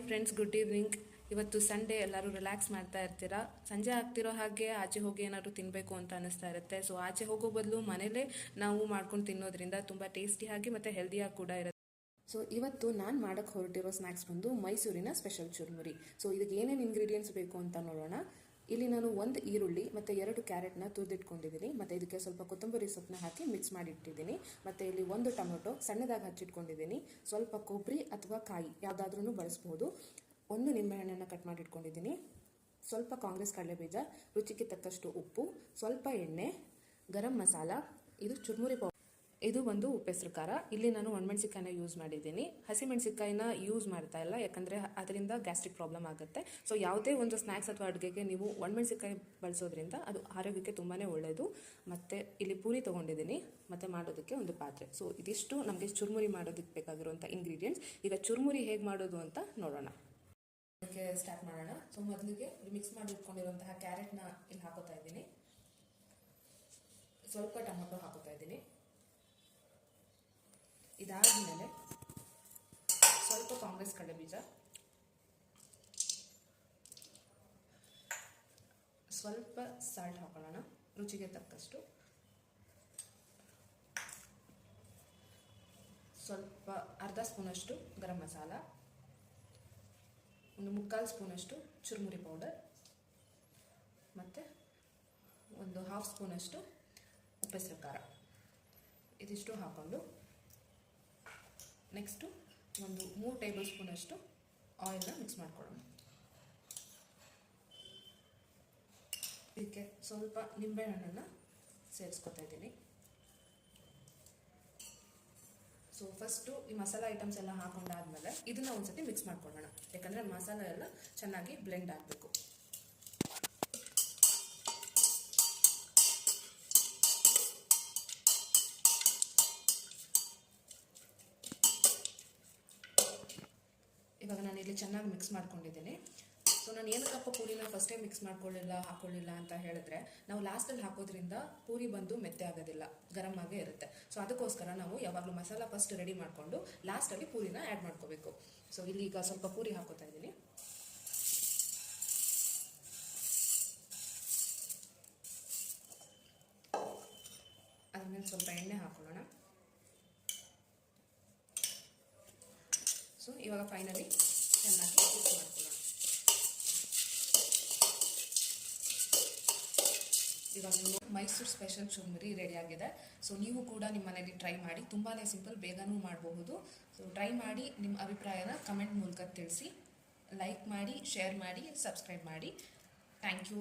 Friends, good evening. ಇವತ್ತು Sunday, ಎಲ್ಲರೂ relax ಮಾಡ್ತಾ ಇರ್ತೀರಾ. ಸಂಜೆ ಆಗ್ತಿರೋ ಹಾಗೆ ಆಚೆ ಹೋಗಿ ಏನಾದರೂ ತಿನ್ನಬೇಕು ಅಂತ ಅನಿಸ್ತಾ ಇರುತ್ತೆ. ಸೊ ಆಚೆ ಹೋಗೋ ಬದಲು ಮನೇಲೇ ನಾವು ಮಾಡ್ಕೊಂಡು ತಿನ್ನೋದ್ರಿಂದ ತುಂಬ ಟೇಸ್ಟಿಯಾಗಿ ಮತ್ತು ಹೆಲ್ದಿಯಾಗಿ ಕೂಡ ಇರುತ್ತೆ. ಸೊ ಇವತ್ತು ನಾನು ಮಾಡೋಕ್ಕೆ ಹೊರಟಿರೋ ಸ್ನ್ಯಾಕ್ಸ್ ಬಂದು ಮೈಸೂರಿನ ಸ್ಪೆಷಲ್ ಚುರುಮುರಿ. ಸೊ ಇದಕ್ಕೆ ಏನೇನು ಇಂಗ್ರೀಡಿಯೆಂಟ್ಸ್ ಬೇಕು ಅಂತ ನೋಡೋಣ. ಇಲ್ಲಿ ನಾನು 1 ಈರುಳ್ಳಿ ಮತ್ತು 2 ಕ್ಯಾರೆಟ್ನ ತುರಿದಿಟ್ಕೊಂಡಿದ್ದೀನಿ. ಮತ್ತು ಇದಕ್ಕೆ ಸ್ವಲ್ಪ ಕೊತ್ತಂಬರಿ ಸೊಪ್ಪನ್ನ ಹಾಕಿ ಮಿಕ್ಸ್ ಮಾಡಿ ಇಟ್ಟಿದ್ದೀನಿ. ಮತ್ತು ಇಲ್ಲಿ 1 ಟೊಮೊಟೊ ಸಣ್ಣದಾಗಿ ಹಚ್ಚಿಟ್ಕೊಂಡಿದ್ದೀನಿ. ಸ್ವಲ್ಪ ಕೊಬ್ಬರಿ ಅಥವಾ ಕಾಯಿ ಯಾವುದಾದ್ರೂ ಬಳಸ್ಬೋದು. 1 ನಿಂಬೆಹಣ್ಣನ್ನು ಕಟ್ ಮಾಡಿ ಇಟ್ಕೊಂಡಿದ್ದೀನಿ. ಸ್ವಲ್ಪ ಕಾಂಗ್ರೆಸ್ ಕಡಲೆಬೀಜ, ರುಚಿಗೆ ತಕ್ಕಷ್ಟು ಉಪ್ಪು, ಸ್ವಲ್ಪ ಎಣ್ಣೆ, ಗರಂ ಮಸಾಲ, ಇದು ಚುರುಮುರಿ ಪೌಡರ್, ಇದು ಒಂದು ಉಪ್ಪೆಸರು ಖಾರ. ಇಲ್ಲಿ ನಾನು ಒಣಮೆಣಸಿಕಾಯಿನ ಯೂಸ್ ಮಾಡಿದ್ದೀನಿ. ಹಸಿಮೆಣಸಿಕಾಯಿನ ಯೂಸ್ ಮಾಡ್ತಾ ಇಲ್ಲ, ಯಾಕಂದರೆ ಅದರಿಂದ ಗ್ಯಾಸ್ಟ್ರಿಕ್ ಪ್ರಾಬ್ಲಮ್ ಆಗುತ್ತೆ. ಸೊ ಯಾವುದೇ ಒಂದು ಸ್ನ್ಯಾಕ್ಸ್ ಅಥವಾ ಅಡುಗೆಗೆ ನೀವು ಒಣಮೆಣಸಿಕಾಯಿ ಬಳಸೋದ್ರಿಂದ ಅದು ಆರೋಗ್ಯಕ್ಕೆ ತುಂಬಾ ಒಳ್ಳೆಯದು. ಮತ್ತು ಇಲ್ಲಿ ಪೂರಿ ತೊಗೊಂಡಿದ್ದೀನಿ ಮತ್ತು ಮಾಡೋದಕ್ಕೆ ಒಂದು ಪಾತ್ರೆ. ಸೊ ಇದಿಷ್ಟು ನಮಗೆ ಚುರುಮುರಿ ಮಾಡೋದಕ್ಕೆ ಬೇಕಾಗಿರುವಂಥ ಇಂಗ್ರೀಡಿಯೆಂಟ್ಸ್. ಈಗ ಚುರುಮುರಿ ಹೇಗೆ ಮಾಡೋದು ಅಂತ ನೋಡೋಣ. ಅದಕ್ಕೆ ಸ್ಟಾರ್ಟ್ ಮಾಡೋಣ. ಸೊ ಮೊದಲಿಗೆ ಮಿಕ್ಸ್ ಮಾಡಿ ಇಟ್ಕೊಂಡಿರುವಂತಹ ಕ್ಯಾರೆಟ್ನ ಇಲ್ಲಿ ಹಾಕೋತಾ ಇದ್ದೀನಿ. ಸ್ವಲ್ಪ ಟೊಮೊಟೊ ಹಾಕೋತಾ ಇದ್ದೀನಿ. ಇದಾದಮೇಲೆ ಸ್ವಲ್ಪ ಕಾಂಗ್ರೆಸ್ ಕಡಲೆಬೀಜ, ಸ್ವಲ್ಪ ಸಾಲ್ಟ್ ಹಾಕೊಳ್ಳೋಣ ರುಚಿಗೆ ತಕ್ಕಷ್ಟು, ಸ್ವಲ್ಪ ಅರ್ಧ ಸ್ಪೂನಷ್ಟು ಗರಂ ಮಸಾಲ, 1/4 ಸ್ಪೂನಷ್ಟು ಚುರುಮುರಿ ಪೌಡರ್, ಮತ್ತು 1/2 ಸ್ಪೂನಷ್ಟು ಉಪ್ಪೆಸರು ಖಾರ. ಇದಿಷ್ಟು ಹಾಕ್ಕೊಂಡು ನೆಕ್ಸ್ಟು 3 ಟೇಬಲ್ ಸ್ಪೂನಷ್ಟು ಆಯಿಲ್ನ ಮಿಕ್ಸ್ ಮಾಡ್ಕೊಳ್ಳೋಣ. ಇದಕ್ಕೆ ಸ್ವಲ್ಪ ನಿಂಬೆಹಣ್ಣನ್ನು ಸೇರಿಸ್ಕೊತಾ ಇದ್ದೀನಿ. ಸೊ ಫಸ್ಟು ಈ ಮಸಾಲ ಐಟಮ್ಸ್ ಎಲ್ಲ ಹಾಕೊಂಡಾದ್ಮೇಲೆ ಇದನ್ನು ಒಂದ್ಸತಿ ಮಿಕ್ಸ್ ಮಾಡ್ಕೊಳ್ಳೋಣ, ಯಾಕಂದರೆ ಮಸಾಲ ಎಲ್ಲ ಚೆನ್ನಾಗಿ ಬ್ಲೆಂಡ್ ಆಗಬೇಕು. ಇವಾಗ ನಾನು ಇಲ್ಲಿ ಚೆನ್ನಾಗಿ ಮಿಕ್ಸ್ ಮಾಡ್ಕೊಂಡಿದ್ದೀನಿ. ಸೊ ನಾನು ಏನಕ್ಕಪ್ಪ ಪೂರಿನ ಫಸ್ಟೇ ಮಿಕ್ಸ್ ಹಾಕೊಳ್ಳಿಲ್ಲ ಅಂತ ಹೇಳಿದ್ರೆ, ನಾವು ಲಾಸ್ಟಲ್ಲಿ ಹಾಕೋದ್ರಿಂದ ಪೂರಿ ಬಂದು ಮೆತ್ತೆ ಆಗೋದಿಲ್ಲ, ಗರಂ ಆಗೇ ಇರುತ್ತೆ. ಸೊ ಅದಕ್ಕೋಸ್ಕರ ನಾವು ಯಾವಾಗಲೂ ಮಸಾಲ ಫಸ್ಟ್ ರೆಡಿ ಮಾಡಿಕೊಂಡು ಲಾಸ್ಟಲ್ಲಿ ಪೂರಿನ ಆ್ಯಡ್ ಮಾಡ್ಕೋಬೇಕು. ಸೊ ಇಲ್ಲಿ ಈಗ ಸ್ವಲ್ಪ ಪೂರಿ ಹಾಕೋತಾ ಇದ್ದೀನಿ. ಅದಾದ್ಮೇಲೆ ಸ್ವಲ್ಪ ಎಣ್ಣೆ ಹಾಕೊಳ್ಳೋಣ. ಸೊ ಇವಾಗ ಫೈನಲಿ ಚೆನ್ನಾಗಿ ಮಿಕ್ಸ್ ಮಾಡ್ಕೊಳ್ಳೋಣ. ಇವಾಗ ಮೈಸೂರು ಸ್ಪೆಷಲ್ ಚುರುಮುರಿ ರೆಡಿಯಾಗಿದೆ. ಸೊ ನೀವು ಕೂಡ ನಿಮ್ಮ ಮನೇಲಿ ಟ್ರೈ ಮಾಡಿ, ತುಂಬಾ ಸಿಂಪಲ್, ಬೇಗನೂ ಮಾಡಬಹುದು. ಸೊ ಟ್ರೈ ಮಾಡಿ ನಿಮ್ಮ ಅಭಿಪ್ರಾಯನ ಕಮೆಂಟ್ ಮೂಲಕ ತಿಳಿಸಿ. ಲೈಕ್ ಮಾಡಿ, ಶೇರ್ ಮಾಡಿ, ಸಬ್ಸ್ಕ್ರೈಬ್ ಮಾಡಿ. Thank you.